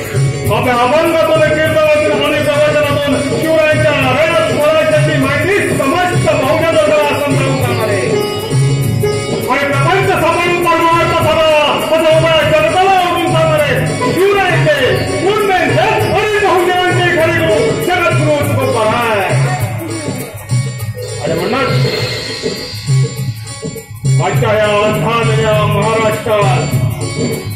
अभंगातून कीर्तनातून आणि प्रवचनातून शिवरायांच्या रयत स्वराज्याची माहिती समस्त बहुजन वर्गाला समजावून सांगणारे आणि प्रपंच समजून पाडवायचा सभा असा उपाय जनतेला ओळखून सांगणारे शिवरायांचे मुंडेंचे आणि बहुजनांचे खरे गुरु जगद्गुरु तुकोबा आहे. आणि म्हणूनच आजच्या या अंधारलेल्या महाराष्ट्रात